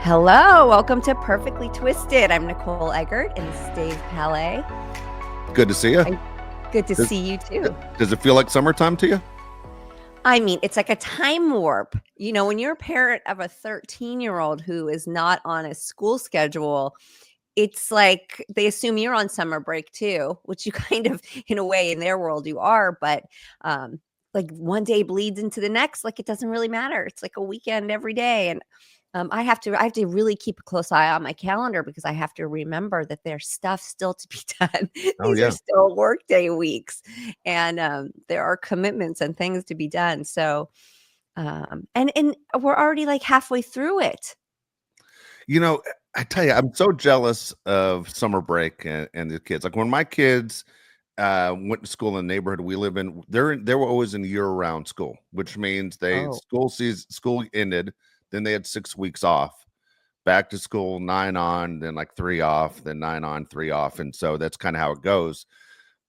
Hello, welcome to Perfectly Twisted. I'm Nicole Eggert and this is Dave Palais. Good to see you. Good to Does, see you too. does it feel like summertime to you? I mean, it's like a time warp. You know, when you're a parent of a 13-year-old who is not on a school schedule, it's like they assume you're on summer break too, which you kind of, in a way, in their world, you are. But like one day bleeds into the next, like it doesn't really matter. It's like a weekend every day, and I have to really keep a close eye on my calendar because I have to remember that there's stuff still to be done. Oh These are yeah. still workday weeks, and there are commitments and things to be done. So, and we're already like halfway through it. You know, I tell you, I'm so jealous of summer break and the kids. Like when my kids went to school in the neighborhood we live in, they were always in year-round school, which means Oh, school ended, then they had 6 weeks off, back to school, 9 on, then like 3 off, then 9 on, 3 off, and so that's kind of how it goes.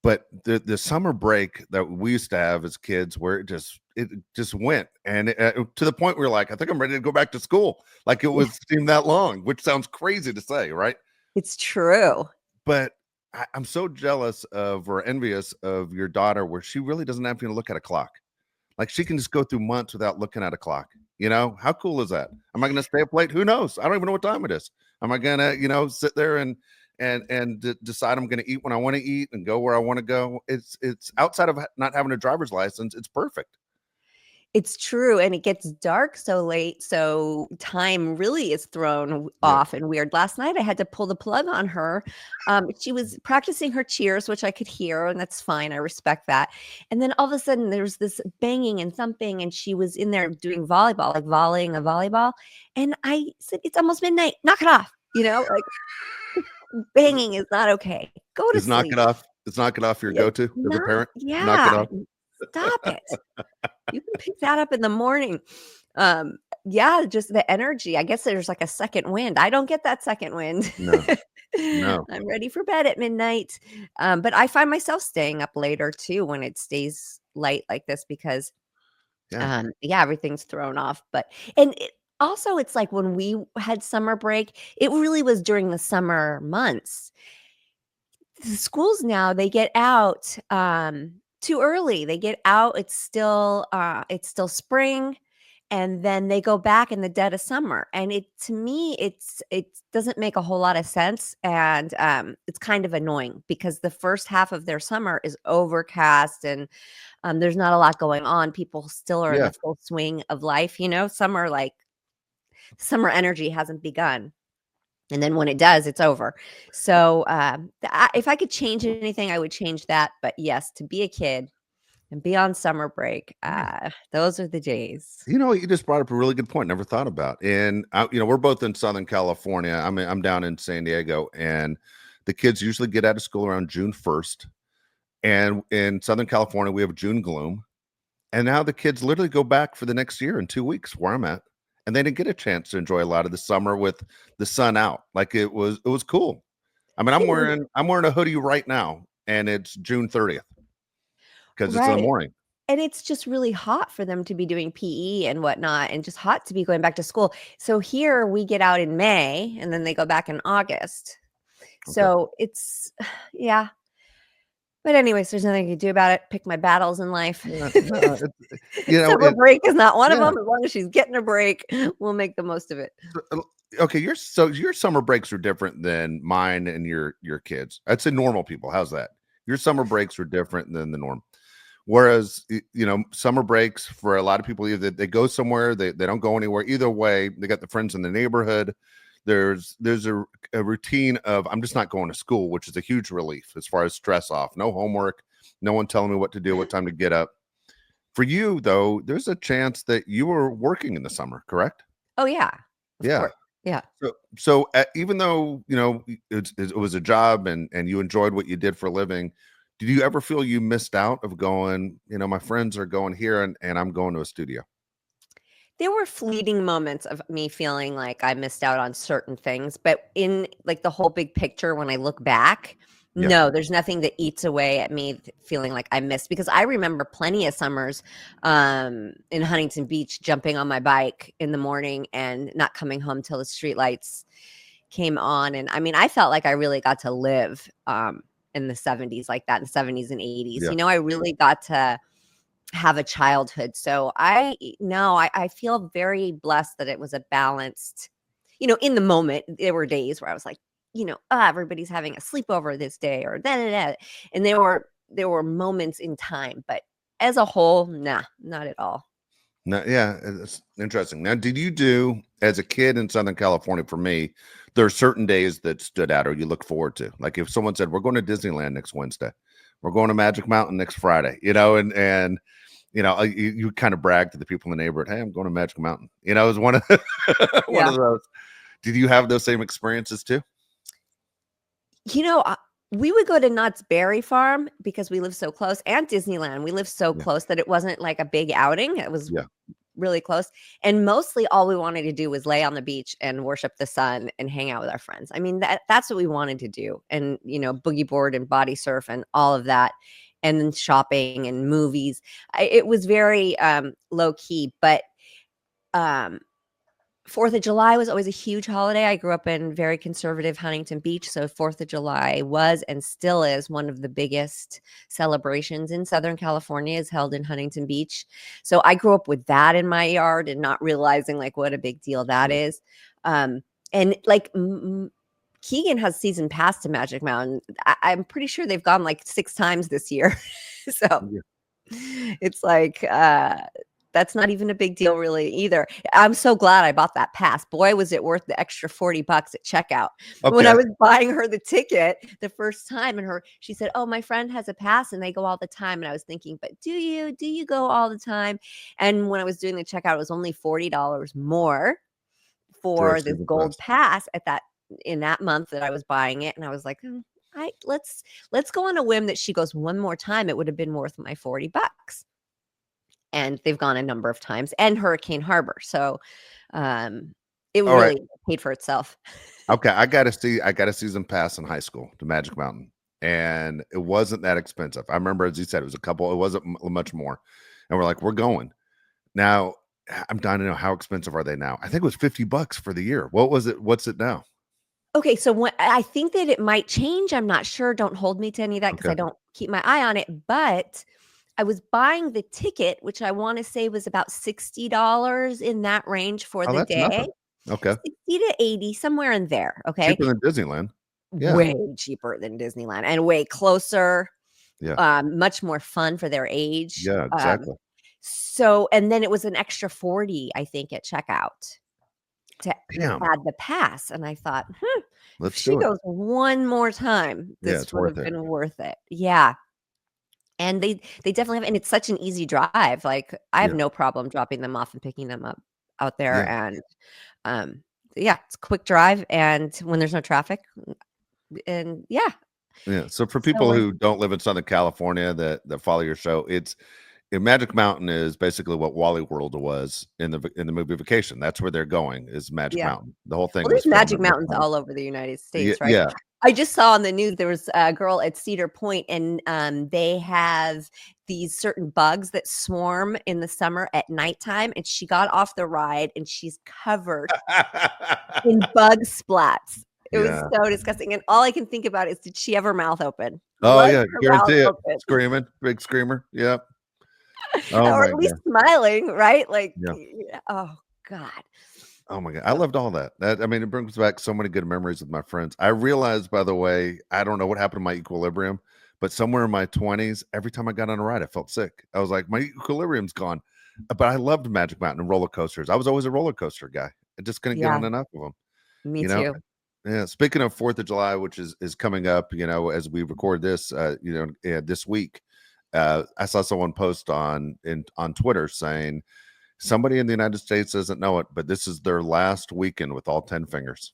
But the summer break that we used to have as kids, where it just went, and to the point where you're like, I think I'm ready to go back to school. Like it yeah, was seemed that long, which sounds crazy to say, right? it's true. But I'm so jealous of or envious of your daughter, where she really doesn't have to look at a clock. Like she can just go through months without looking at a clock. How cool is that? Am I going to stay up late? Who knows? I don't even know what time it is. Am I going to, sit there and decide I'm going to eat when I want to eat and go where I want to go? It's outside of not having a driver's license. It's perfect. It's true, and it gets dark so late, so time really is thrown Yeah. off and weird. Last night, I had to pull the plug on her. She was practicing her cheers, which I could hear, and that's fine. I respect that. And then all of a sudden, there's this banging and thumping, and she was in there doing volleyball, like volleying a volleyball. And I said, "It's almost midnight. Knock it off." Like banging is not okay. Go to Is knock it sleep. off. Is knock it off your Yeah, go-to as a not, parent? Knock it yeah. off. Stop it. You can pick that up in the morning. Yeah, just the energy. I guess there's like a second wind. I don't get that second wind. No, no. I'm ready for bed at midnight. But I find myself staying up later too when it stays light like this because Yeah. yeah, everything's thrown off. But and it, also it's like when we had summer break, it really was during the summer months. The schools now, they get out too early. They get out, it's still spring, and then they go back in the dead of summer. And it to me, it doesn't make a whole lot of sense. And it's kind of annoying because the first half of their summer is overcast and there's not a lot going on. People still are in Yeah. the full swing of life, summer energy hasn't begun. And then when it does, it's over. So, if I could change anything, I would change that. But yes, to be a kid and be on summer break, Yeah. those are the days. You just brought up a really good point. Never thought about. And we're both in Southern California. I'm down in San Diego, and the kids usually get out of school around June 1st. And in Southern California, we have June gloom. And now the kids literally go back for the next year in 2 weeks where I'm at. And they didn't get a chance to enjoy a lot of the summer with the sun out. Like it was cool. I mean, I'm It was wearing a hoodie right now, and it's June 30th because it's in the right. morning. And it's just really hot for them to be doing PE and whatnot, and just hot to be going back to school. So here we get out in May and then they go back in August. Okay. So it's, yeah. But anyways, there's nothing you can do about it. Pick my battles in life. Yeah, no, Summer break is not one of yeah. them. As long as she's getting a break, we'll make the most of it. Okay, your summer breaks are different than mine and your kids. I'd say normal people. How's that? Your summer breaks are different than the norm. Whereas summer breaks for a lot of people, either they go somewhere, they don't go anywhere. Either way, they got the friends in the neighborhood. There's a routine of I'm just not going to school, which is a huge relief as far as stress off. No homework, no one telling me what to do, what time to get up. For you though, there's a chance that you were working in the summer, correct? Oh yeah, of Yeah. course. Yeah. So even though it was a job and you enjoyed what you did for a living, did you ever feel you missed out of going? My friends are going here and I'm going to a studio. There were fleeting moments of me feeling like I missed out on certain things, but in like the whole big picture, when I look back, Yeah. No, there's nothing that eats away at me feeling like I missed, because I remember plenty of summers in Huntington Beach jumping on my bike in the morning and not coming home till the streetlights came on. And I mean, I felt like I really got to live in the 70s like that, in the 70s and 80s. Yeah. You know, I really got to have a childhood. So I feel very blessed that it was a balanced, in the moment, there were days where I was like, everybody's having a sleepover this day or da da da. And there were moments in time, but as a whole, nah, not at all. No, yeah, it's interesting. Now, did you do as a kid in Southern California? For me, there are certain days that stood out or you look forward to. Like if someone said, "We're going to Disneyland next Wednesday, we're going to Magic Mountain next Friday," and you kind of brag to the people in the neighborhood, "Hey, I'm going to Magic Mountain." It was one of one Yeah. of those. Did you have those same experiences too? You know, we would go to Knott's Berry Farm because we live so close, and Disneyland. We live so Yeah, close that it wasn't like a big outing. It was yeah, really close. And mostly all we wanted to do was lay on the beach and worship the sun and hang out with our friends. I mean, that's what we wanted to do. And, boogie board and body surf and all of that. And then shopping and movies. It was very low key, but um 4th of July was always a huge holiday. I grew up in very conservative Huntington Beach, so 4th of July was and still is one of the biggest celebrations in Southern California, is held in Huntington Beach. So I grew up with that in my yard and not realizing like what a big deal that yeah. is. And like Keegan has season pass to Magic Mountain. I'm pretty sure they've gone like 6 times this year. So Yeah. it's like that's not even a big deal really either. I'm so glad I bought that pass. Boy, was it worth the extra $40 at checkout. When I Okay. was buying her the ticket the first time, and she said, "Oh, my friend has a pass and they go all the time." And I was thinking, "But do you go all the time?" And when I was doing the checkout, it was only $40 more For a for this season gold pass. pass in that month that I was buying it. And I was like, let's go on a whim that she goes one more time. It would have been worth my $40. And they've gone a number of times, and Hurricane Harbor. So it All right. really paid for itself. Okay, I got a season pass in high school to Magic Mountain, and it wasn't that expensive. I remember, as you said, it was a couple. It wasn't much more, and we're like, we're going now. I'm dying to know, how expensive are they now? I think it was $50 for the year. What was it? What's it now? Okay, so I think that it might change. I'm not sure. Don't hold me to any of that because Okay. I don't keep my eye on it. But I was buying the ticket, which I want to say was about $60 in that range for Oh, the that's day. nothing. Okay. 60 to 80, somewhere in there. Okay. Cheaper than Disneyland. Yeah. Way cheaper than Disneyland and way closer, Yeah. much more fun for their age. Yeah, exactly. So, and then it was an extra 40, I think, at checkout to Damn. add the pass. And I thought, if Let's she do it. goes one more time, Yeah, this it's would worth have it. been worth it. Yeah. And they definitely have, and it's such an easy drive. Like I have Yeah. no problem dropping them off and picking them up out there. Yeah. And um, yeah, it's a quick drive, and when there's no traffic, and yeah. Yeah. So for So people who don't live in Southern California that follow your show, Magic Mountain is basically what Wally World was in the movie Vacation. That's where they're going, is Magic yeah. Mountain. The whole Well, thing was there's filmed magic at Magic mountains Mountain. all over the United Yeah, States, right? yeah. I just saw on the news there was a girl at Cedar Point, and they have these certain bugs that swarm in the summer at nighttime, and she got off the ride and she's covered in bug splats. It was Yeah. so disgusting, and all I can think about is, did she have her mouth open? Oh, Was yeah, her mouth guarantee it. open? Screaming, big screamer. Yep. Oh Or my at least god. smiling, right? Like, Yeah. oh god. Oh my god. I So, loved all that. I mean, it brings back so many good memories with my friends. I realized, by the way, I don't know what happened to my equilibrium, but somewhere in my 20s, every time I got on a ride, I felt sick. I was like, my equilibrium's gone. But I loved Magic Mountain and roller coasters. I was always a roller coaster guy. I just couldn't get yeah, on enough of them. me You know, too. yeah. Speaking of 4th of July, which is coming up, as we record this, this week, I saw someone post on Twitter saying somebody in the United States doesn't know it, but this is their last weekend with all 10 fingers.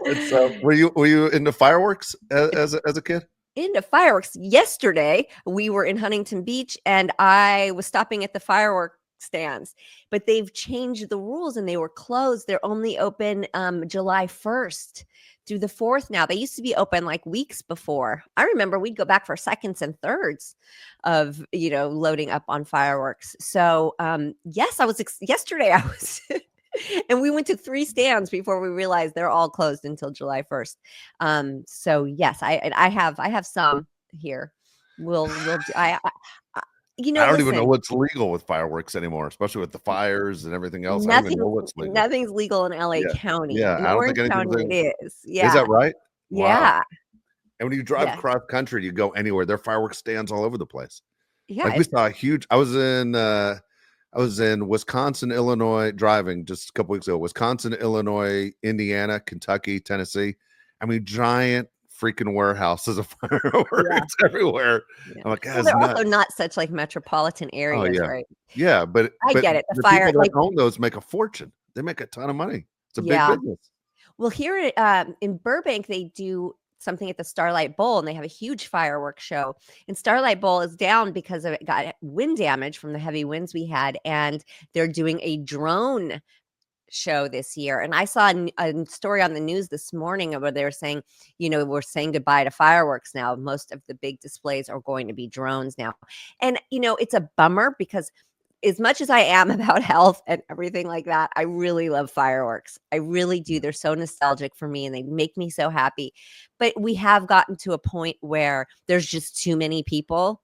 And so, were you into fireworks as a kid? Into fireworks. Yesterday, we were in Huntington Beach, and I was stopping at the firework stands, but they've changed the rules and they were closed. They're only open July 1st through the 4th now. They used to be open like weeks before. I remember we'd go back for seconds and thirds of, loading up on fireworks. So, yes, yesterday I was and we went to 3 stands before we realized they're all closed until July 1st. So yes, I have some here. We'll do I I don't even know listen, what's legal with fireworks anymore, especially with the fires and everything else. I don't even nothing's know what's legal. nothing's legal in LA Yeah. County. Yeah. In I don't think Orange anything's County legal. it is. Is that Yeah. right? Wow. Yeah. And when you drive Yeah. across country, you go anywhere, there are fireworks stands all over the place. Yeah, Like we saw a huge I was in Wisconsin, Illinois, driving just a couple weeks ago. Wisconsin, Illinois, Indiana, Kentucky, Tennessee. I mean, giant freaking warehouses of yeah, fireworks everywhere. yeah. I'm like, Well, that's they're also nuts. not such like metropolitan Oh areas, yeah. right? Yeah, but I but get it. The the fire people that like own those make a fortune. They make a ton of money. It's a big yeah. business. Well, here in Burbank, they do something at the Starlight Bowl, and they have a huge fireworks show. And Starlight Bowl is down because of it got wind damage from the heavy winds we had, and they're doing a drone show this year. And I saw a story on the news this morning where they were saying, we're saying goodbye to fireworks now. Most of the big displays are going to be drones now. And, it's a bummer because as much as I am about health and everything like that, I really love fireworks. I really do. They're so nostalgic for me and they make me so happy. But we have gotten to a point where there's just too many people.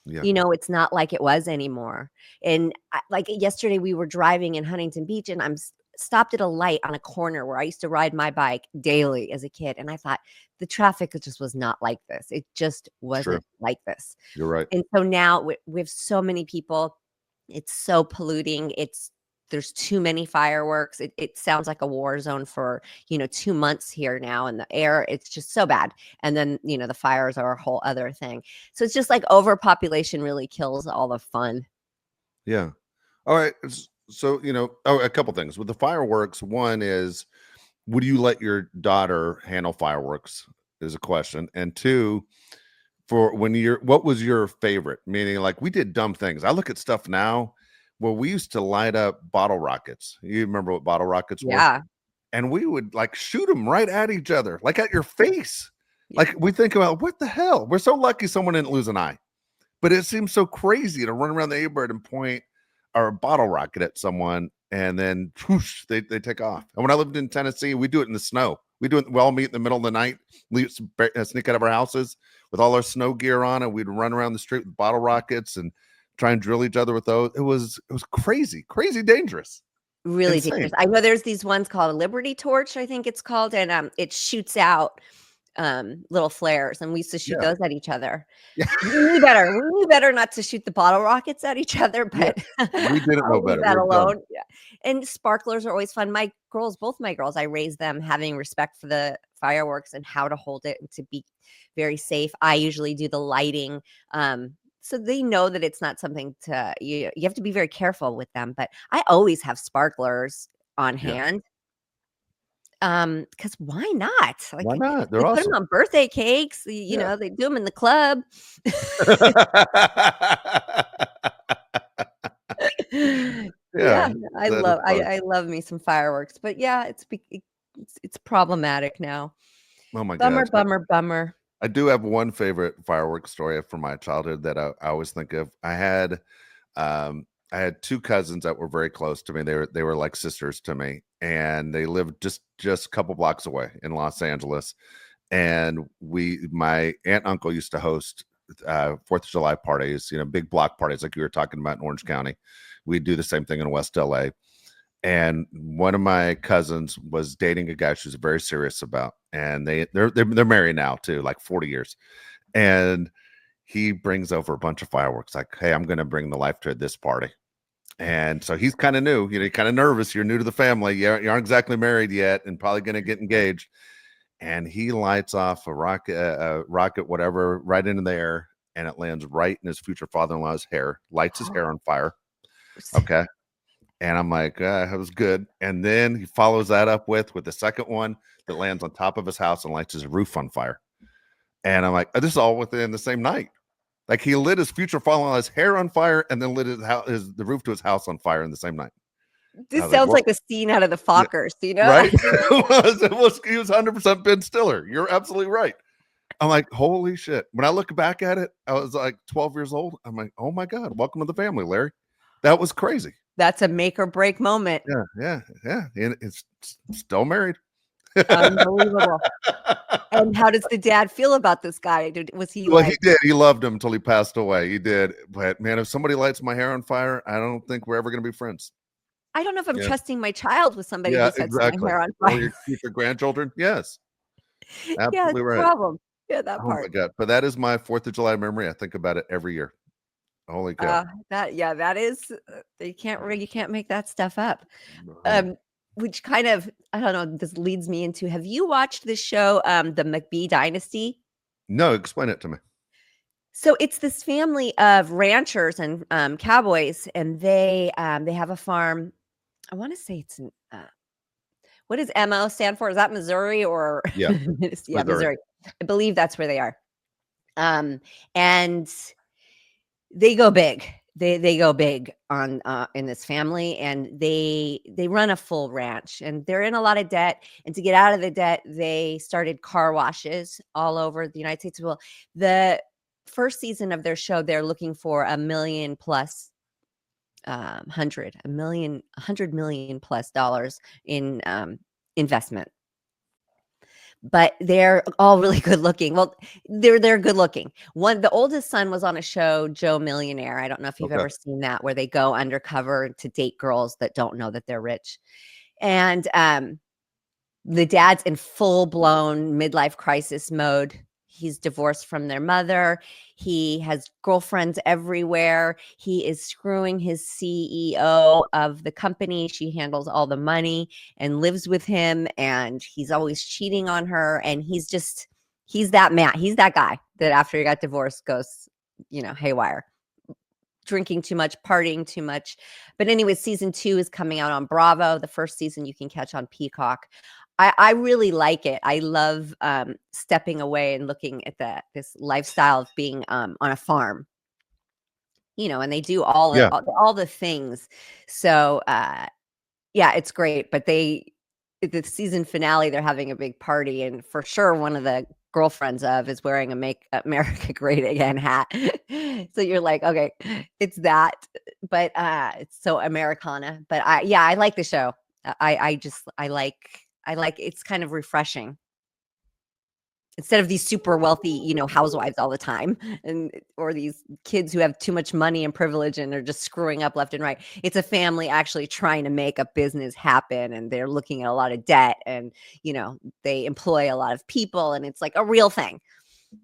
Yeah. It's not like it was anymore. And like yesterday, we were driving in Huntington Beach and I'm stopped at a light on a corner where I used to ride my bike daily as a kid. And I thought the traffic just was not like this. It just Sure. wasn't like this. You're right. And so now we have so many people. It's so polluting. There's too many fireworks. It sounds like a war zone for, 2 months here now in the air. It's just so bad. And then, the fires are a whole other thing. So it's just like overpopulation really kills all the fun. Yeah. All right. So, a couple things with the fireworks. One is, would you let your daughter handle fireworks? Is a question. And two, what was your favorite? Meaning, like, we did dumb things. I look at stuff now where we used to light up bottle rockets. You remember what bottle rockets were? Yeah. And we would like shoot them right at each other, like at your face. Yeah. Like we think about what the hell? We're so lucky someone didn't lose an eye. But it seems so crazy to run around the neighborhood and point our bottle rocket at someone and then whoosh, they take off. And when I lived in Tennessee, we do it in the snow. We all meet in the middle of the night, sneak out of our houses with all our snow gear on, and we'd run around the street with bottle rockets and try and drill each other with those. It was crazy dangerous. Really Insane. dangerous. I know there's these ones called a Liberty Torch, I think it's called, and it shoots out little flares, and we used to shoot those at each other. Yeah. We knew better not to shoot the bottle rockets at each other, but we didn't know I'll better. leave that alone. Yeah. And sparklers are always fun. Both my girls, I raised them having respect for the fireworks and how to hold it and to be very safe. I usually do the lighting. So they know that it's not something to you have to be very careful with them, but I always have sparklers on hand. Because why not? Like, Why not? they They're put them awesome. on birthday cakes, they do them in the club. Yeah, I that is love fun. I love me some fireworks, but yeah, it's problematic now. Oh my Bummer, gosh. bummer, bummer. I do have one favorite fireworks story from my childhood that I always think of. I had two cousins that were very close to me. They were like sisters to me, and they lived just a couple blocks away in Los Angeles. And my aunt and uncle used to host 4th of July parties, big block parties like you were talking about in Orange County. We'd do the same thing in West LA. And one of my cousins was dating a guy she was very serious about, and they're married now too, like 40 years. And he brings over a bunch of fireworks, like, hey, I'm going to bring the life to this party. And so he's kind of new, kind of nervous. You're new to the family. You aren't exactly married yet, and probably going to get engaged. And he lights off a rocket, whatever, right into the air, and it lands right in his future father-in-law's hair, lights his hair on fire. Okay. And I'm like, that was good. And then he follows that up with the second one that lands on top of his house and lights his roof on fire. And I'm like, this is all within the same night. Like he lit his future father-in-law's hair on fire and then lit the roof to his house on fire in the same night. I This was like, sounds well, like a scene out of the yeah, Fockers, you know? right? He was 100% Ben Stiller. You're absolutely right. I'm like, holy shit. When I look back at it, I was like 12 years old. I'm like, oh my God, welcome to the family, Larry. That was crazy. That's a make or break moment. Yeah. And it's still married. Unbelievable. And how does the dad feel about this guy? Was he Well, he like, did. He loved him until he passed away. He did. But man, if somebody lights my hair on fire, I don't think we're ever going to be friends. I don't know if I'm Yeah. trusting my child with somebody Yeah, who sets my exactly. hair on Or your fire? future grandchildren. Yes, Yeah, absolutely it's a right. problem. Yeah, that Oh my part. God. But that is my 4th of July memory. I think about it every year. Holy cow. That is, you can't make that stuff up. Uh, Which kind of, I don't know, this leads me into, have you watched this show, The McBee Dynasty? no, explain it to me. So it's this family of ranchers and cowboys, and they have a farm. I want to say it's in, what does MO stand for? Is that Missouri or Yeah, yeah, Missouri. Missouri? I believe that's where they are. And they go big. They go big on in this family, and they run a full ranch, and they're in a lot of debt. And to get out of the debt, they started car washes all over the United States. Well, the first season of their show, they're looking for a million plus hundred million plus dollars in investment, but they're all really good looking. Well, they're good looking. The oldest son was on a show, Joe Millionaire. I don't know if you've Okay. ever seen that, where they go undercover to date girls that don't know that they're rich. And the dad's in full blown midlife crisis mode. He's divorced from their mother. He has girlfriends everywhere. He is screwing his CEO of the company. She handles all the money and lives with him. And he's always cheating on her. And he's that man. He's that guy that after he got divorced goes, haywire, drinking too much, partying too much. But anyway, season 2 is coming out on Bravo. The first season you can catch on Peacock. I really like it. I love stepping away and looking at this lifestyle of being on a farm, and they do Yeah. all the things. So yeah, it's great. But the season finale, they're having a big party, and for sure one of the girlfriends is wearing a Make America Great Again hat. So you're like, okay, it's that, but it's so Americana. But I like the show. I like it's kind of refreshing instead of these super wealthy, housewives all the time, or these kids who have too much money and privilege and they're just screwing up left and right. It's a family actually trying to make a business happen, and they're looking at a lot of debt, and they employ a lot of people, and it's like a real thing.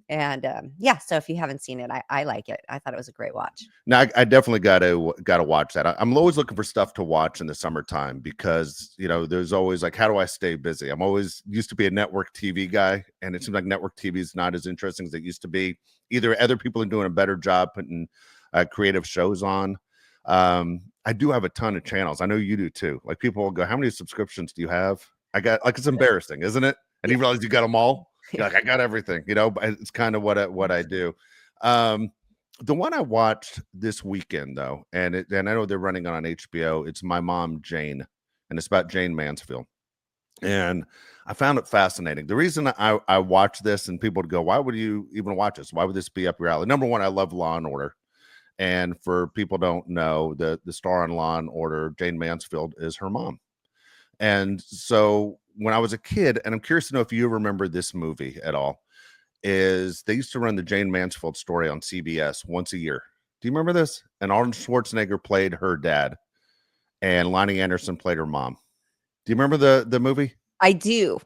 And yeah, so if you haven't seen it, I like it. I thought it was a great watch. Now I definitely got to watch that. I'm always looking for stuff to watch in the summertime because there's always like, how do I stay busy? I'm always used to be a network TV guy, and it seems like network TV is not as interesting as it used to be. Either other people are doing a better job putting creative shows on. I do have a ton of channels. I know you do too. Like people will go, how many subscriptions do you have? I got, like, it's embarrassing, isn't it? And you realize you got them all. You're like, I got everything, but it's kind of what I do. The one I watched this weekend though, and I know they're running on HBO. It's My Mom Jane, and it's about Jane Mansfield. And I found it fascinating. The reason I watched this, and people would go, why would you even watch this? Why would this be up your alley? Number one, I love Law and Order. And for people who don't know, the star on Law and Order, Jane Mansfield, is her mom. And so when I was a kid, and I'm curious to know if you remember this movie at all, is they used to run the Jane Mansfield story on CBS once a year. Do you remember this? And Arnold Schwarzenegger played her dad, and Lonnie Anderson played her mom. Do you remember the movie? I do.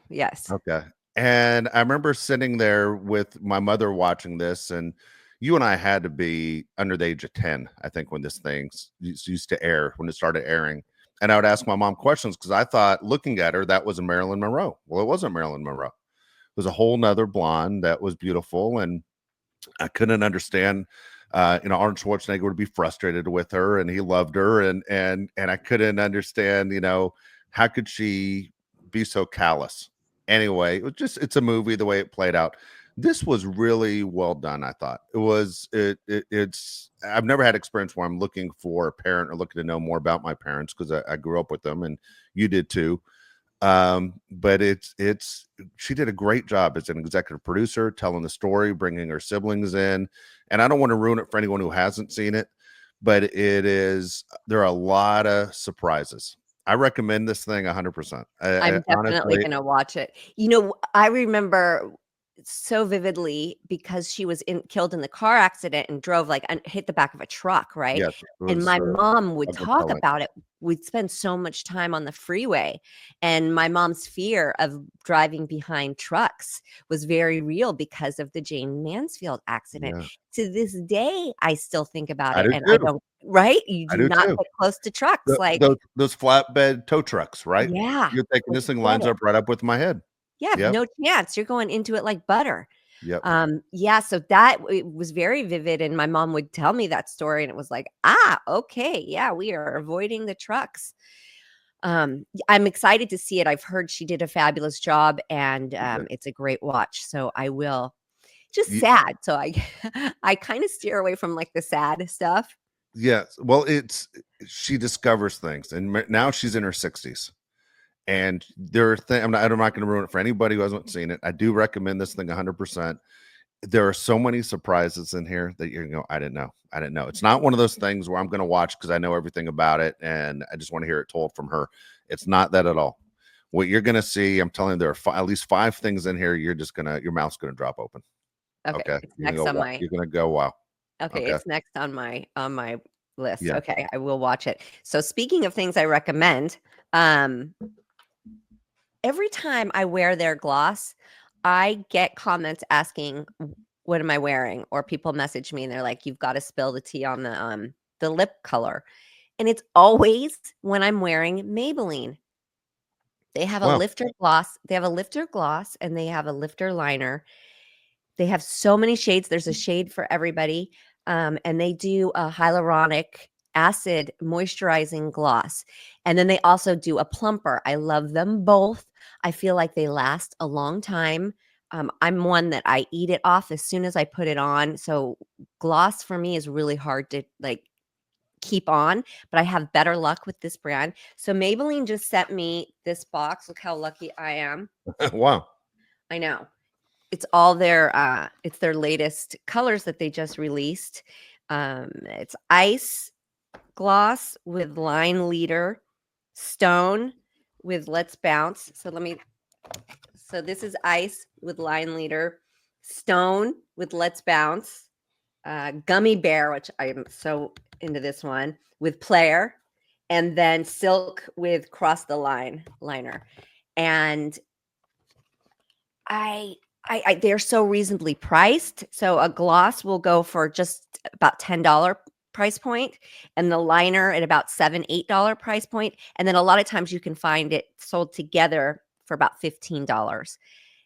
Yes. Okay. And I remember sitting there with my mother watching this, and you and I had to be under the age of 10, I think, when this thing used to air, when it started airing. And I would ask my mom questions because I thought, looking at her, that was a Marilyn Monroe. Well, it wasn't Marilyn Monroe. It was a whole nother blonde that was beautiful. And I couldn't understand, Arnold Schwarzenegger would be frustrated with her, and he loved her. And I couldn't understand, how could she be so callous? Anyway, it's a movie, the way it played out. This was really well done. I thought it was. It's. I've never had experience where I'm looking for a parent or looking to know more about my parents because I grew up with them, and you did too. But it's she did a great job as an executive producer, telling the story, bringing her siblings in, and I don't want to ruin it for anyone who hasn't seen it, but it is. There are a lot of surprises. I recommend this thing 100%. I I'm definitely honestly, gonna watch it. You know, I remember so vividly because she was killed in the car accident and drove like and hit the back of a truck, right? yes, it And was my mom would ugly talk telling. about it. We'd spend so much time on the freeway, and my mom's fear of driving behind trucks was very real because of the Jane Mansfield accident. Yeah, To this day, I still think about I it, do and I too. don't. Right? You I do do not too. get close to trucks, like, Those flatbed tow trucks, right? yeah, You're thinking this thing forget lines it. up right up with my head. Yeah, Yep, no chance. You're going into it like butter. yep. Yeah, so that it was very vivid, and my mom would tell me that story, and it was like, "Ah, okay, yeah, we are avoiding the trucks." I'm excited to see it. I've heard she did a fabulous job, and, You did. it's a great watch, so I will. Just Ye sad, so I I kinda steer away from, like, the sad stuff. Yes. Well, it's she discovers things, and now she's in her 60s, and there are I'm not gonna ruin it for anybody who hasn't seen it. I do recommend this thing 100%. There are so many surprises in here that you're gonna go, "I didn't know. I didn't know." It's not one of those things where I'm gonna watch because I know everything about it, and I just wanna hear it told from her. It's not that at all. What you're gonna see, I'm telling you, there are at least 5 things in here your mouth's gonna drop open. Okay, Okay? it's next on my You're gonna go, "Wow." okay, Okay. it's next on my list. Yeah. Okay, I will watch it. So speaking of things I recommend, um every time I wear their gloss, I get comments asking, what am I wearing?" Or people message me and they're like, "You've gotta spill the tea on the lip color." And it's always when I'm wearing Maybelline. Wow. They have a lifter gloss, and they have a lifter liner. They have so many shades. There's a shade for everybody, and they do a hyaluronic acid moisturizing gloss, and then they also do a plumper. I love them both. I feel like they last a long time. I'm one that I eat it off as soon as I put it on, so gloss for me is really hard to, like, keep on, but I have better luck with this brand. So Maybelline just sent me this box. Look how lucky I am. Wow. I know. It's their latest colors that they just released. It's ice gloss with line leader, stone with let's bounce. So this is ice with line leader, stone with let's bounce, gummy bear, which I am so into this one, with player, and then silk with cross the line liner. And I they're so reasonably priced. So a gloss will go for just about $10 price point, and the liner at about $7, $8 price point, and then a lot of times you can find it sold together for about $15.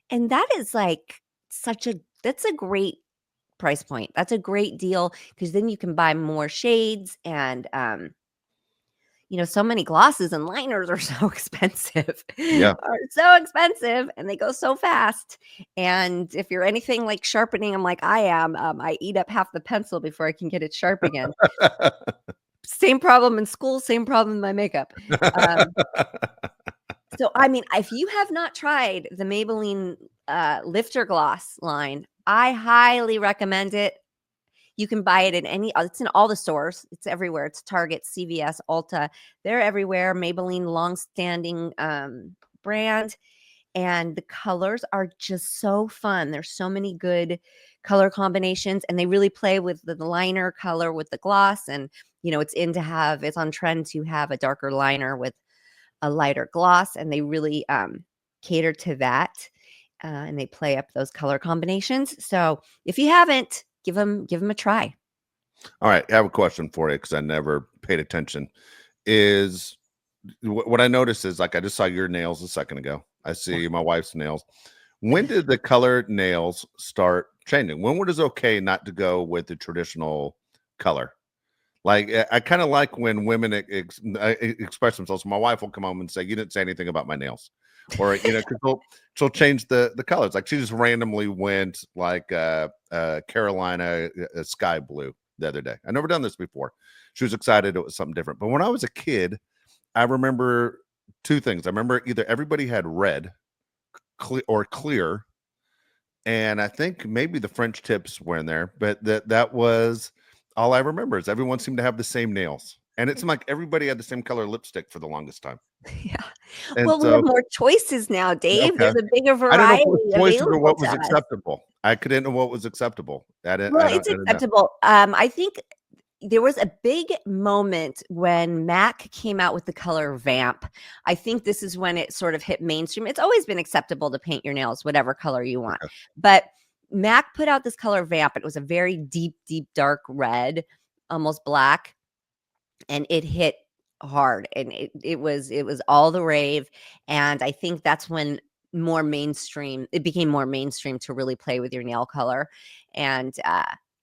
And that is like such a that's a great price point. That's a great deal because then you can buy more shades and so many glosses and liners are so expensive, Yeah. are so expensive, and they go so fast. And if you're anything like sharpening them like I am, I eat up half the pencil before I can get it sharp again. Same problem in school, same problem in my makeup. Um, so, I mean, if you have not tried the Maybelline Lifter Gloss line, I highly recommend it. You can buy it in it's in all the stores. It's everywhere. It's Target, CVS, Ulta. They're everywhere. Maybelline, longstanding brand. And the colors are just so fun. There's so many good color combinations, and they really play with the liner color with the gloss. And, it's on trend to have a darker liner with a lighter gloss. And they really cater to that. And they play up those color combinations. So if you haven't, give them a try. All right, I have a question for you because I never paid attention. Is what I noticed is like I just saw your nails a second ago. I Yeah. see my wife's nails. When did the colored nails start changing? When was it okay not to go with the traditional color? Like I kind of like when women express themselves. My wife will come home and say, "You didn't say anything about my nails." or because she'll change the colors. Like she just randomly went like Carolina sky blue the other day. I never done this before. She was excited it was something different. But when I was a kid, I remember two things. I remember either everybody had red or clear, and I think maybe the French tips were in there, but that was all I remember is everyone seemed to have the same nails. And it seemed like everybody had the same color lipstick for the longest time. Yeah. And Well, we have so, more choices now, Dave. okay. There's a bigger I don't know if variety it was choices or available what to was us. acceptable. I couldn't know what was acceptable. Well, I it's don't know. acceptable. I think there was a big moment when MAC came out with the color Vamp. I think this is when it sort of hit mainstream. It's always been acceptable to paint your nails whatever color you want. Okay. But MAC put out this color Vamp. It was a very deep, deep, dark red, almost black, and it hit hard. And it was all the rave. And I think that's when it became more mainstream to really play with your nail color. And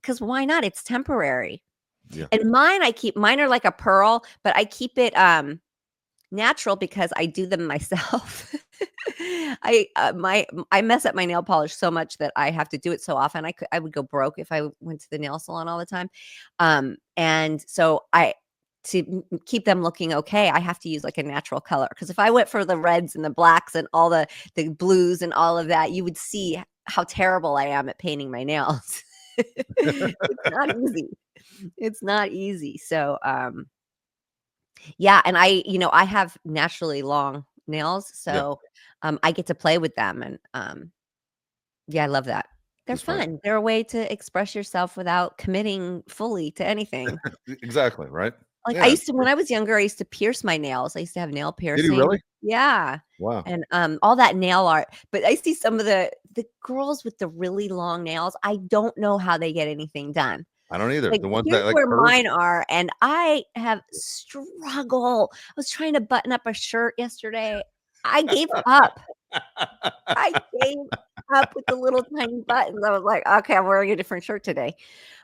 because why not? It's temporary. Yeah. And mine are like a pearl, but I keep it natural because I do them myself. I mess up my nail polish so much that I have to do it so often. I would go broke if I went to the nail salon all the time. And so keep them looking okay, I have to use like a natural color, because if I went for the reds and the blacks and all the blues and all of that, you would see how terrible I am at painting my nails. It's not easy. It's not easy. So, yeah, and I have naturally long nails, Yeah. so, I get to play with them, and, yeah, I love that. They're That's funny. fun. They're a way to express yourself without committing fully to anything. Exactly. Right. Like, Yeah. when I was younger, I used to pierce my nails. I used to have nail Did he piercing. really? Yeah, Wow. and, all that nail art, but I see some of the girls with the really long nails, I don't know how they get anything done. I don't either. Like, The ones here's that like where curve. mine are, and I have struggle. I was trying to button up a shirt yesterday. I gave up. I gave up with the little tiny buttons. I was like, "Okay, I'm wearing a different shirt today."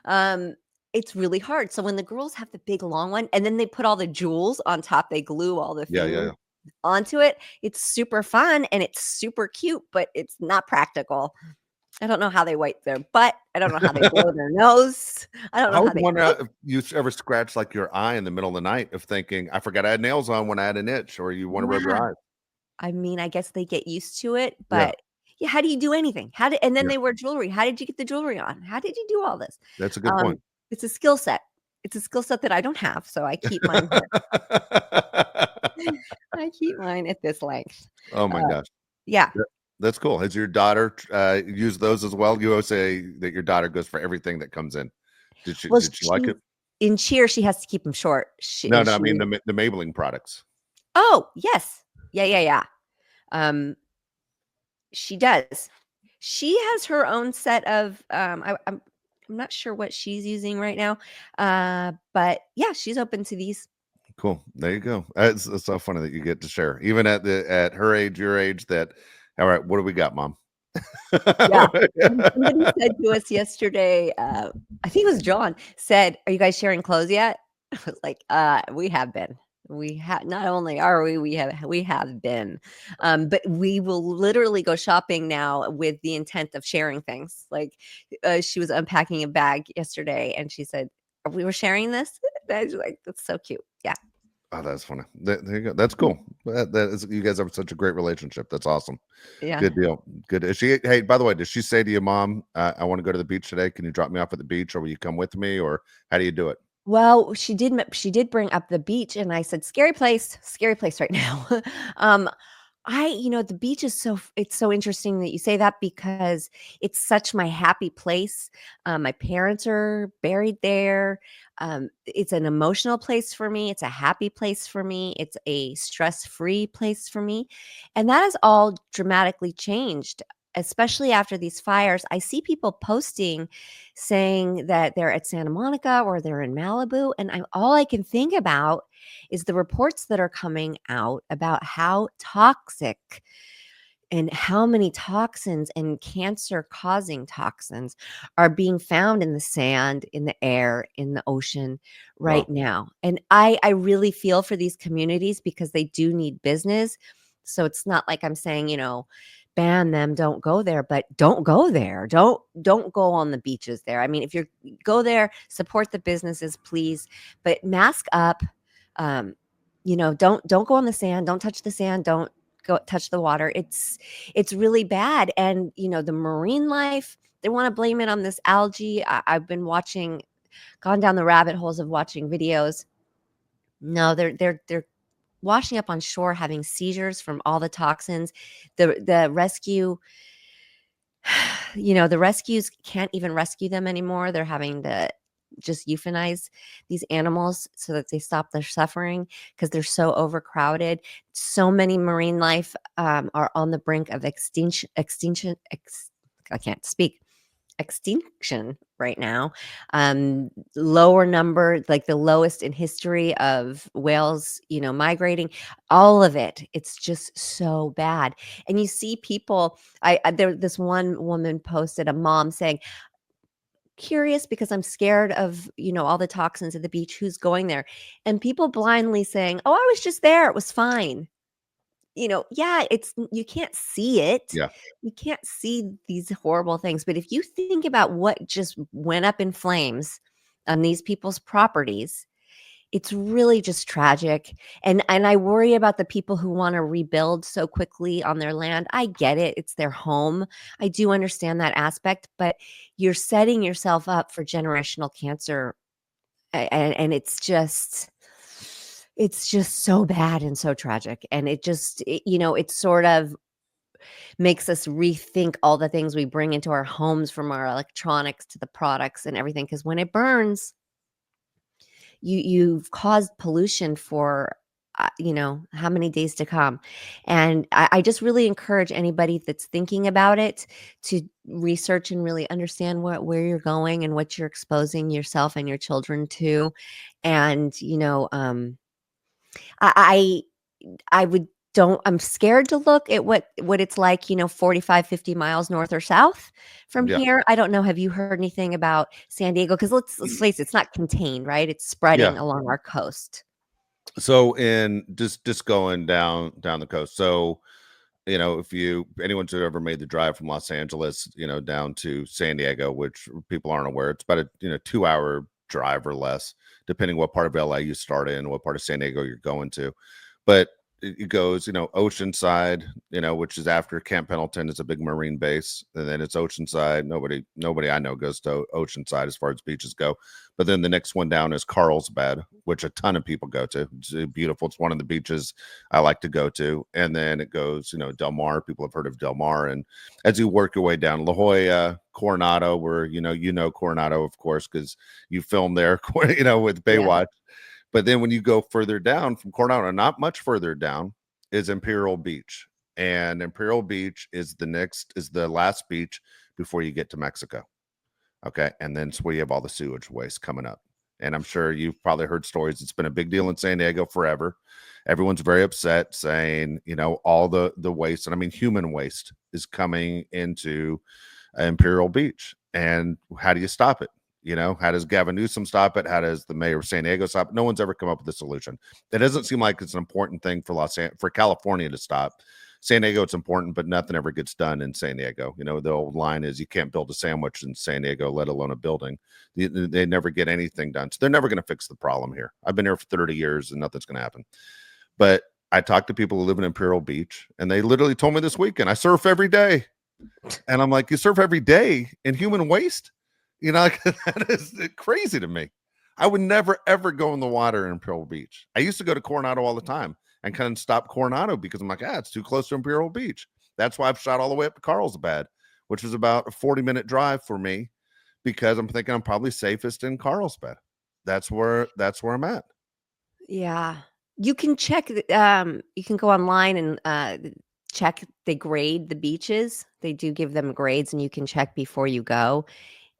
Um, it's really hard. So when the girls have the big long one and then they put all the jewels on top, they glue all the Yeah. Yeah. things Yeah. onto it. It's super fun and it's super cute, but it's not practical. I don't know how they wipe their butt. I don't know how they blow their nose. I don't I know always how they wonder cook. if you ever scratch like your eye in the middle of the night of thinking, I forgot I had nails on when I had an itch, or you want to rub Yeah. your eyes. I mean, I guess they get used to it, Yeah. but yeah, how do you do anything? And then Yeah. they wear jewelry. How did you get the jewelry on? How did you do all this? That's a good Um, point. it's a skill set. It's a skill set that I don't have, so I keep mine here. I keep mine at this length. Oh my Uh, gosh. yeah. That's cool. Has your daughter used those as well? You always say that your daughter goes for everything that comes in. Well, Did she like it? in cheer, she has to keep them short. No, no, I mean the Maybelline products. Oh, yes. Yeah, yeah, yeah. Um, she does. She has her own set of, I'm not sure what she's using right now, but yeah, she's open to these. Cool. There you go. It's so funny that you get to share, even at her age, your age. That all right? What do we got, Mom? Yeah. Somebody said to us yesterday, I think it was John, said, "Are you guys sharing clothes yet?" I was like, we have been. We have not only are we have been, but we will literally go shopping now with the intent of sharing things. Like, she was unpacking a bag yesterday, and she said, "We were sharing this." And I was like, "That's so cute." Yeah, Oh, that's funny. There you go. That's cool. That is, you guys have such a great relationship. That's awesome. yeah. Good deal. Good. Is she? Hey, by the way, does she say to you, Mom, I want to go to the beach today? Can you drop me off at the beach, or will you come with me, or how do you do it? Well, she did bring up the beach, and I said, scary place right now." Um, the beach is it's so interesting that you say that, because it's such my happy place. My parents are buried there. It's an emotional place for me. It's a happy place for me. It's a stress-free place for me. And that has all dramatically changed, especially after these fires. I see people posting saying that they're at Santa Monica or they're in Malibu. And all I can think about is the reports that are coming out about how toxic and how many toxins and cancer causing toxins are being found in the sand, in the air, in the ocean right Wow. now. And I really feel for these communities, because they do need business. So it's not like I'm saying, ban them, don't go there, but don't go there. Don't go on the beaches there. I mean, if you go there, support the businesses, please, but mask up. Um, don't go on the sand, don't touch the sand, don't go touch the water. It's really bad. And the marine life, they want to blame it on this algae. I've been gone down the rabbit holes of watching videos. No, they're washing up on shore, having seizures from all the toxins. The rescue, the rescues can't even rescue them anymore. They're having to just euthanize these animals so that they stop their suffering because they're so overcrowded. So many marine life are on the brink of I can't speak extinction right now. Lower number, like the lowest in history of whales, migrating, all of it. It's just so bad. And you see people, this one woman posted, a mom saying, curious because I'm scared of, all the toxins at the beach. Who's going there? And people blindly saying, oh, I was just there. It was fine. Yeah, you can't see it. Yeah. You can't see these horrible things. But if you think about what just went up in flames on these people's properties, it's really just tragic. And I worry about the people who want to rebuild so quickly on their land. I get it. It's their home. I do understand that aspect, but you're setting yourself up for generational cancer. And it's just so bad and so tragic. And it sort of makes us rethink all the things we bring into our homes, from our electronics to the products and everything. Because when it burns, you've caused pollution for how many days to come. And I just really encourage anybody that's thinking about it to research and really understand where you're going and what you're exposing yourself and your children to. And I I would don't I'm scared to look at what it's like, 45, 50 miles north or south from Yeah. here. I don't know. Have you heard anything about San Diego? Because let's face it, it's not contained, right? It's spreading Yeah. along our coast. So in just going down the coast. So, if anyone's ever made the drive from Los Angeles, down to San Diego, which people aren't aware, it's about a 2-hour drive or less, depending what part of LA you start in, what part of San Diego you're going to. But it goes, Oceanside, which is after Camp Pendleton. Is a big marine base, and then it's Oceanside. Nobody I know goes to Oceanside as far as beaches go. But then the next one down is Carlsbad, which a ton of people go to. It's beautiful. It's one of the beaches I like to go to. And then it goes, Del Mar. People have heard of Del Mar. And as you work your way down, La Jolla, Coronado, where Coronado, of course, because you filmed there, with Yeah. Baywatch. But then when you go further down from Coronado, not much further down, is Imperial Beach. And Imperial Beach is the last beach before you get to Mexico. Okay. And then it's where you have all the sewage waste coming up. And I'm sure you've probably heard stories. It's been a big deal in San Diego forever. Everyone's very upset, saying, all the waste, and I mean human waste, is coming into Imperial Beach. And how do you stop it? How does Gavin Newsom stop it? How does the mayor of San Diego stop it? No one's ever come up with a solution. It doesn't seem like it's an important thing for California to stop. San Diego, it's important, but nothing ever gets done in San Diego. The old line is, you can't build a sandwich in San Diego, let alone a building. They never get anything done. So they're never going to fix the problem here. I've been here for 30 years and nothing's going to happen. But I talked to people who live in Imperial Beach, and they literally told me this weekend, I surf every day. And I'm like, you surf every day in human waste? That is crazy to me. I would never, ever go in the water in Imperial Beach. I used to go to Coronado all the time and kind of stop Coronado because I'm like, it's too close to Imperial Beach. That's why I've shot all the way up to Carlsbad, which is about a 40-minute drive for me, because I'm thinking I'm probably safest in Carlsbad. That's where I'm at. Yeah. You can check, you can go online and check, they grade the beaches. They do give them grades, and you can check before you go.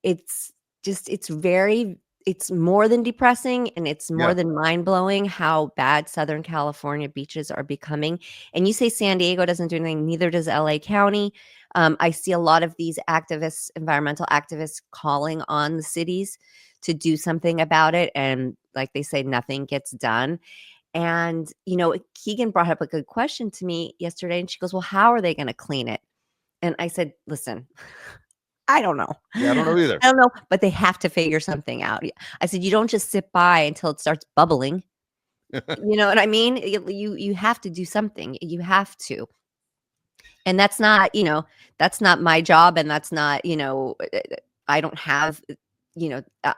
It's it's more than depressing, and it's more Yeah. than mind-blowing how bad Southern California beaches are becoming. And you say San Diego doesn't do anything, neither does LA County. I see a lot of these activists, environmental activists, calling on the cities to do something about it, and like they say, nothing gets done. And, Keegan brought up a good question to me yesterday, and she goes, "Well, how are they gonna clean it?" And I said, "Listen, I don't know. Yeah, I don't know either. I don't know, but they have to figure something out." I said, "You don't just sit by until it starts bubbling." You know what I mean? You have to do something. You have to. And that's not my job, and that's not, I don't have, you know, uh,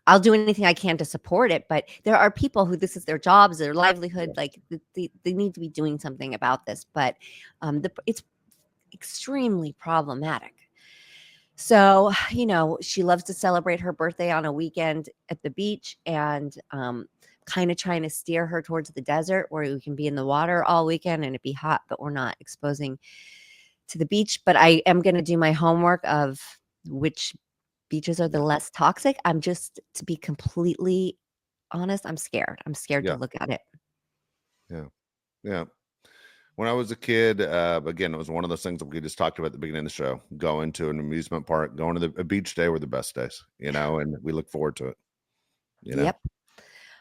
I'll do anything I can to support it, but there are people who this is their jobs, their livelihood, like they need to be doing something about this, but it's extremely problematic. So, she loves to celebrate her birthday on a weekend at the beach, and kind of trying to steer her towards the desert where we can be in the water all weekend and it'd be hot, but we're not exposing to the beach. But I am going to do my homework of which beaches are the Yeah. less toxic. I'm just, to be completely honest, I'm scared. I'm scared to Yeah. look at it. Yeah. Yeah. When I was a kid, again, it was one of those things that we just talked about at the beginning of the show. Going to an amusement park, going to a beach day were the best days, and we look forward to it. You know. Yep.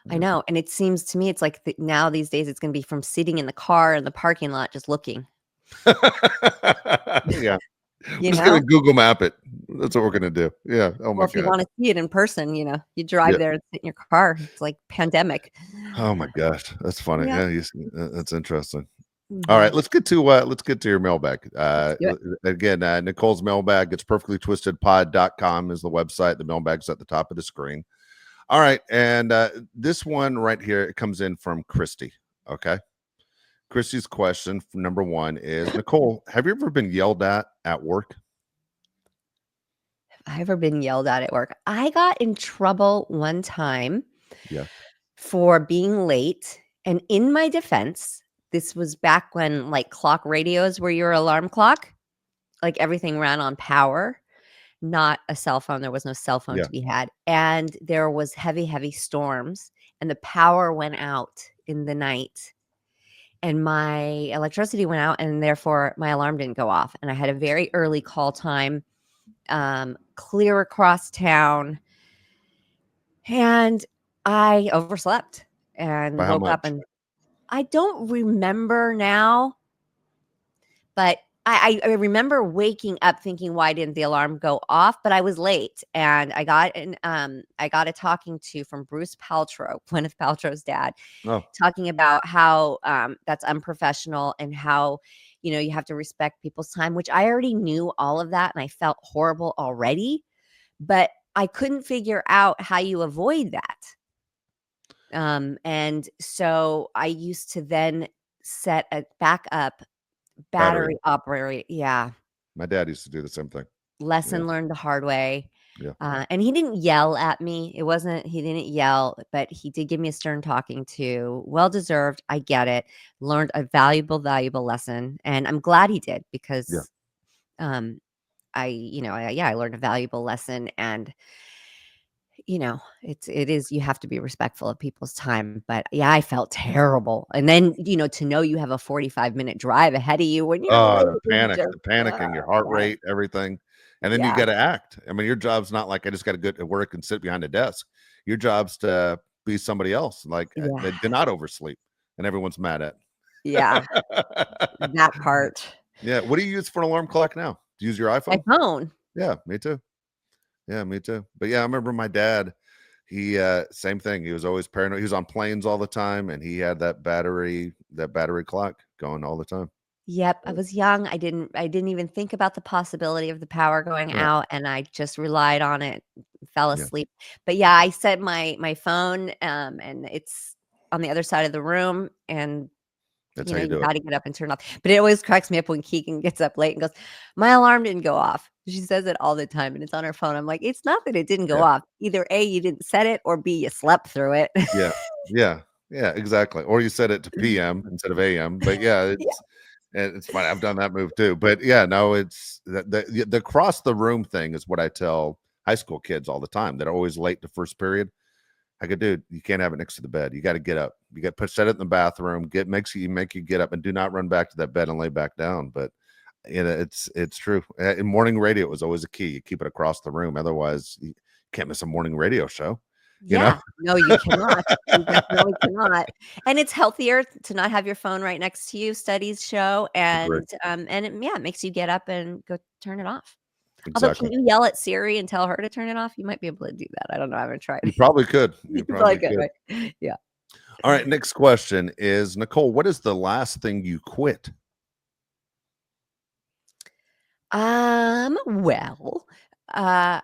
I Yeah. know. And it seems to me it's like now these days it's going to be from sitting in the car in the parking lot just looking, Yeah. you We're just gonna know? Google map it. That's what we're gonna do. Yeah. Oh Well, my if you god. want to see it in person, you drive Yeah. there and sit in your car. It's like pandemic. Oh my gosh, that's funny. Yeah. Yeah, that's interesting. All Mhm. right, let's get to your mailbag. Let's do it. Again, Nicole's mailbag. It's perfectlytwistedpod.com is the website. The mailbag's at the top of the screen. All right, and this one right here, it comes in from Christy. Okay, Christy's question number one is, Nicole, have you ever been yelled at work? Have I ever been yelled at work? I got in trouble one time Yeah, for being late. And in my defense, this was back when like clock radios were your alarm clock. Like everything ran on power, not a cell phone. There was no cell phone yeah, to be had. And there was heavy, heavy storms, and the power went out in the night. And my electricity went out, and therefore my alarm didn't go off. And I had a very early call time, clear across town. And I overslept by and how woke up, much? and I don't remember now, but I remember waking up thinking, "Why didn't the alarm go off?" But I was late, and I got a talking to from Bruce Paltrow, Gwyneth Paltrow's dad, Oh, talking about how, that's unprofessional, and how, you have to respect people's time, which I already knew all of that, and I felt horrible already, but I couldn't figure out how you avoid that. And so I used to then set a backup battery. battery operated, yeah, My dad used to do the same thing. Yeah, lesson learned the hard way. yeah, And he didn't yell at me. He didn't yell, but he did give me a stern talking to. Well deserved. I get it. Learned a valuable, valuable lesson. And I'm glad he did, yeah. because I learned a valuable lesson. And it is, you have to be respectful of people's time, but yeah, I felt terrible. And then, to know you have a 45-minute drive ahead of you when you're Oh, late the is panic, just, the panicking, your heart yeah, rate, everything. And then you yeah, gotta act. I mean, your job's not like I just gotta go to work and sit behind a desk. Your job's to be somebody else, like, yeah, that did not oversleep, and everyone's mad at. yeah, that part. Yeah, what do you use for an alarm clock now? Do you use your My iPhone? phone. Yeah, me too. Yeah, me too. But yeah, I remember my dad, he, same thing. He was always paranoid. He was on planes all the time, and he had that battery clock going all the time. Yep, I Yeah, was young. I didn't even think about the possibility of the power going yeah, out, and I just relied on it, fell yeah. asleep. But yeah, I set my phone, and it's on the other side of the room, and That's how you you do it. gotta get up and turn off. But it always cracks me up when Keegan gets up late and goes, "My alarm didn't go off." She says it all the time, and it's on her phone. I'm like, "It's not that it didn't go Yeah. off. Either A, you didn't set it, or B, you slept through it." Yeah. Yeah. Yeah, exactly. Or you set it to PM instead of AM. But yeah, Yeah. it's fine. I've done that move too. But yeah, no, it's the cross the room thing is what I tell high school kids all the time that are always late to first period. I go, dude, you can't have it next to the bed. You got to get up. You got to set it in the bathroom. Make you get up, and do not run back to that bed and lay back down. But it's true. In morning radio, it was always a key. You keep it across the room. Otherwise, you can't miss a morning radio show. you know? Yeah. No, you cannot. You definitely cannot. And it's healthier to not have your phone right next to you, studies show, Agree. and it makes you get up and go turn it off. Although, can Exactly. you yell at Siri and tell her to turn it off? You might be able to do that. I don't know, I haven't tried. You probably could. You You probably probably could, could. right? Yeah. All right, next question is, Nicole, what is the last thing you quit? Well, uh,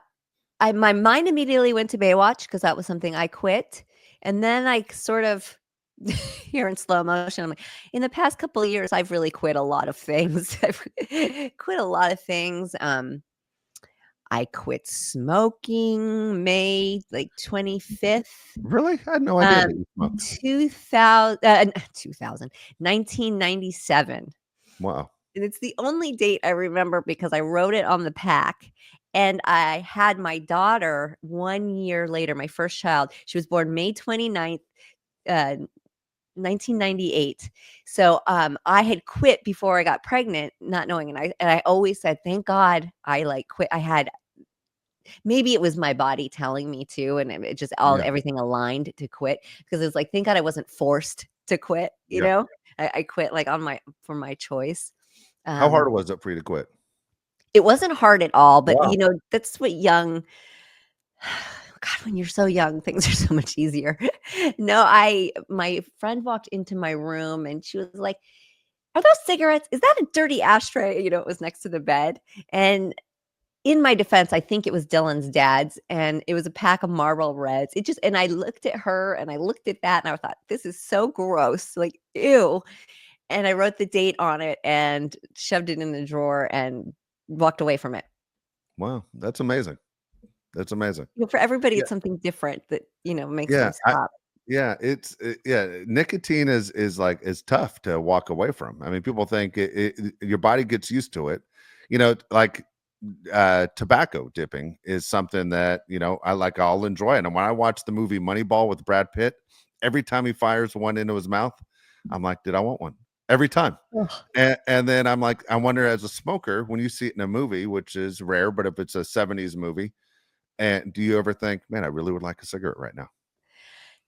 my mind immediately went to Baywatch because that was something I quit, and then I sort of here in slow motion, I'm like, in the past couple of years, I've really quit a lot of things. I've quit a lot of things. I quit smoking May like 25th, Really? I had no idea um, that you smoked. 2000 1997. Wow. And it's the only date I remember because I wrote it on the pack, and I had my daughter 1 year later, my first child. She was born May 29th, uh, 1998. So, I had quit before I got pregnant, not knowing, and I always said, "Thank God I, like, quit." I had maybe it was my body telling me to, and it just all Yeah. everything aligned to quit because it was like, "Thank God I wasn't forced to quit," you Yeah. know? I quit, like, on my for my choice. How Um hard was it for you to quit? It wasn't hard at all, but, Wow. that's what young God, when you're so young, things are so much easier. No, I my friend walked into my room and she was like, "Are those cigarettes? Is that a dirty ashtray?" It was next to the bed, and in my defense, I think it was Dylan's dad's, and it was a pack of Marlboro Reds. It just and I looked at her, and I looked at that, and I thought, "This is so gross, like, ew," and I wrote the date on it and shoved it in the drawer and walked away from it. Wow. That's amazing. That's amazing. For everybody, Yeah. it's something different that, makes them Yeah. stop. Yeah, yeah, nicotine is tough to walk away from. I mean, people think your body gets used to it. Like tobacco dipping is something that, I'll enjoy it. And when I watch the movie Moneyball with Brad Pitt, every time he fires one into his mouth, I'm like, did I want one? Every time. Ugh. And then I'm like, I wonder, as a smoker, when you see it in a movie, which is rare, but if it's a 70s movie, and do you ever think, man, I really would like a cigarette right now?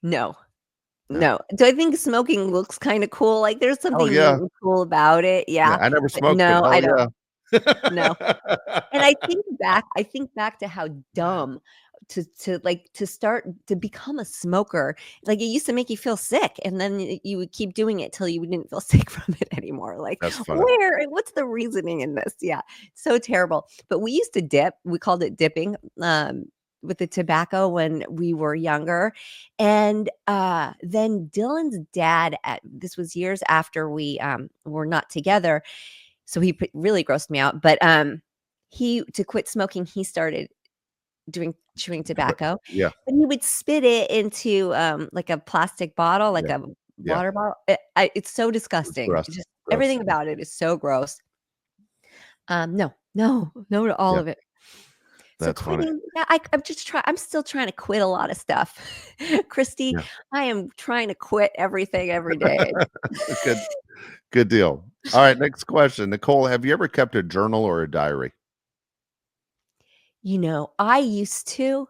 No, No. no. Do I think smoking looks kinda cool? Like, there's Hell something neat yeah. and cool about it, Yeah, yeah, I never but smoked, but no, hell I don't. yeah. No. And I think back to how dumb to start to become a smoker. Like, it used to make you feel sick, and then you would keep doing it till you didn't feel sick from it anymore. Like, That's funny. what's the reasoning in this? Yeah, so terrible. But we used to dip. We called it dipping, with the tobacco when we were younger. And, then Dylan's dad this was years after we, were not together, so really grossed me out, but, he to quit smoking, he started doing chewing But tobacco, yeah, and he would spit it into, like a plastic bottle, like yeah, a yeah. water bottle. It's so It's disgusting. gross, It's just gross. everything about it is so gross. No, no, no to all Yeah, of it. So that's funny. quitting, yeah, I'm still trying to quit a lot of stuff. Christy, Yeah. I am trying to quit everything every day. Good good deal. All right, next question. Nicole, have you ever kept a journal or a diary? I used to.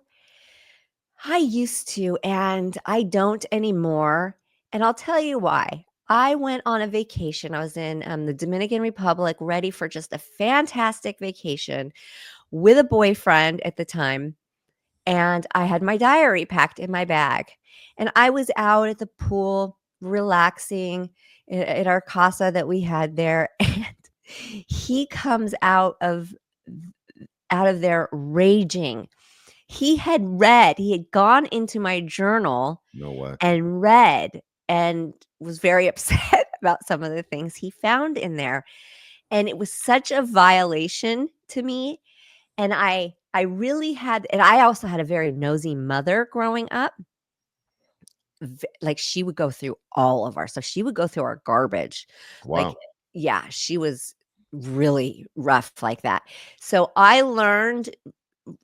And I don't anymore. And I'll tell you why. I went on a vacation. I was in the Dominican Republic, ready for just a fantastic vacation with a boyfriend at the time. And I had my diary packed in my bag. And I was out at the pool, relaxing at our casa that we had there. And he comes out of there raging. He had gone into my journal No way. and read and was very upset about some of the things he found in there. And it was such a violation to me. And I really had, and I also had a very nosy mother growing up. Like, she would go through all of our stuff. She would go through our garbage. Like, Wow. yeah, she was really rough like that. So I learned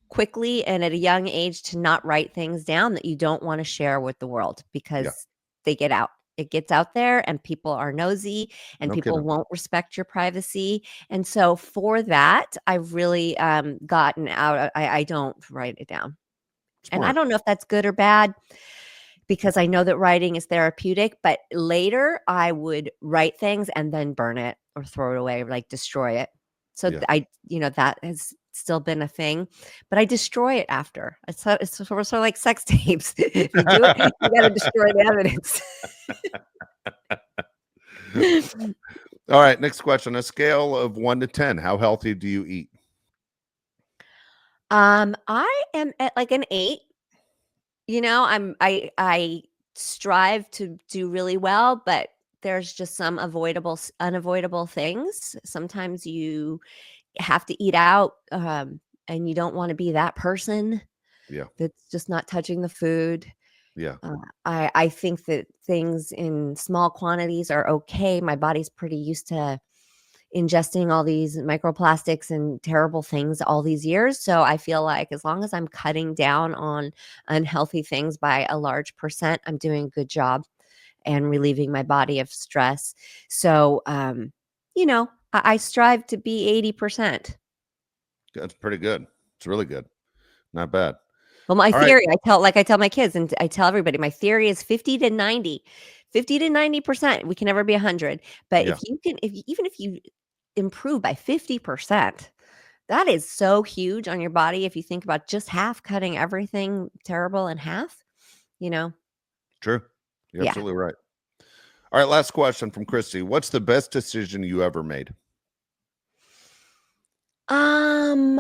quickly and at a young age to not write things down that you don't want to share with the world Yeah, because they get out. It gets out there and people are nosy and no people kidding. won't respect your privacy. And so for that, I've really gotten out. I don't write it down. And I Smart. don't know if that's good or bad because I know that writing is therapeutic, but later I would write things and then burn it or throw it away, like destroy it. So Yeah. that has still been a thing, but I destroy it after. It's sort of like sex tapes. If you do it, you got to destroy the evidence. All right, next question. A scale of 1 to 10, how healthy do you eat? I am at like an 8. I strive to do really well, but there's just some unavoidable things. Sometimes you have to eat out, and you don't wanna be that person Yeah. that's just not touching the food. Yeah. Uh, I think that things in small quantities are okay. My body's pretty used to ingesting all these microplastics and terrible things all these years. So I feel like as long as I'm cutting down on unhealthy things by a large percent, I'm doing a good job and relieving my body of stress. So, I strive to be 80%. That's pretty good. It's really good. Not bad. Well, my All right. theory, I tell my kids and I tell everybody, my theory is 50 to 90. 50 to 90%. We can never be 100. But Yeah. even if you improve by 50%, that is so huge on your body if you think about just half cutting everything terrible in half, you know? True. You're Yeah. absolutely right. All right, last question from Christy. What's the best decision you ever made? Um,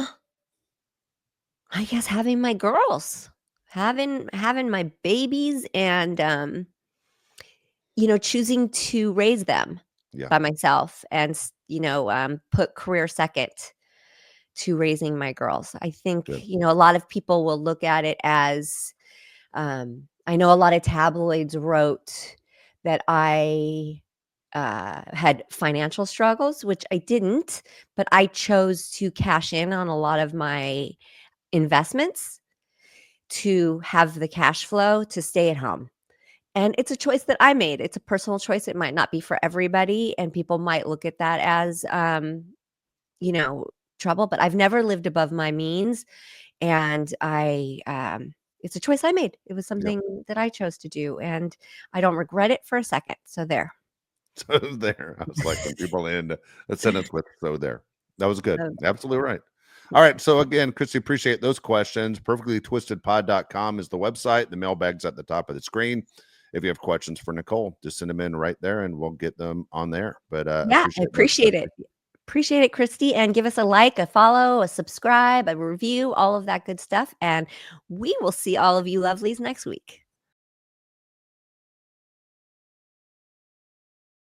I guess having my girls, having my babies and, choosing to raise them Yeah. by myself and, put career second to raising my girls. I think, Good. a lot of people will look at it as, I know a lot of tabloids wrote that I had financial struggles, which I didn't, but I chose to cash in on a lot of my investments to have the cash flow to stay at home. And it's a choice that I made. It's a personal choice. It might not be for everybody, and people might look at that as, you know, trouble, but I've never lived above my means. And it's a choice I made. It was Yeah. something that I chose to do, and I don't regret it for a second. So there. So there. I was like, when people end a sentence with so there. That was good. So Absolutely right. All right. So again, Christy, appreciate those questions. Perfectlytwistedpod.com is the website. The mailbag's at the top of the screen. If you have questions for Nicole, just send them in right there and we'll get them on there. But yeah, I appreciate those appreciate it. questions. Appreciate it, Christy. And give us a like, a follow, a subscribe, a review, all of that good stuff. And we will see all of you lovelies next week.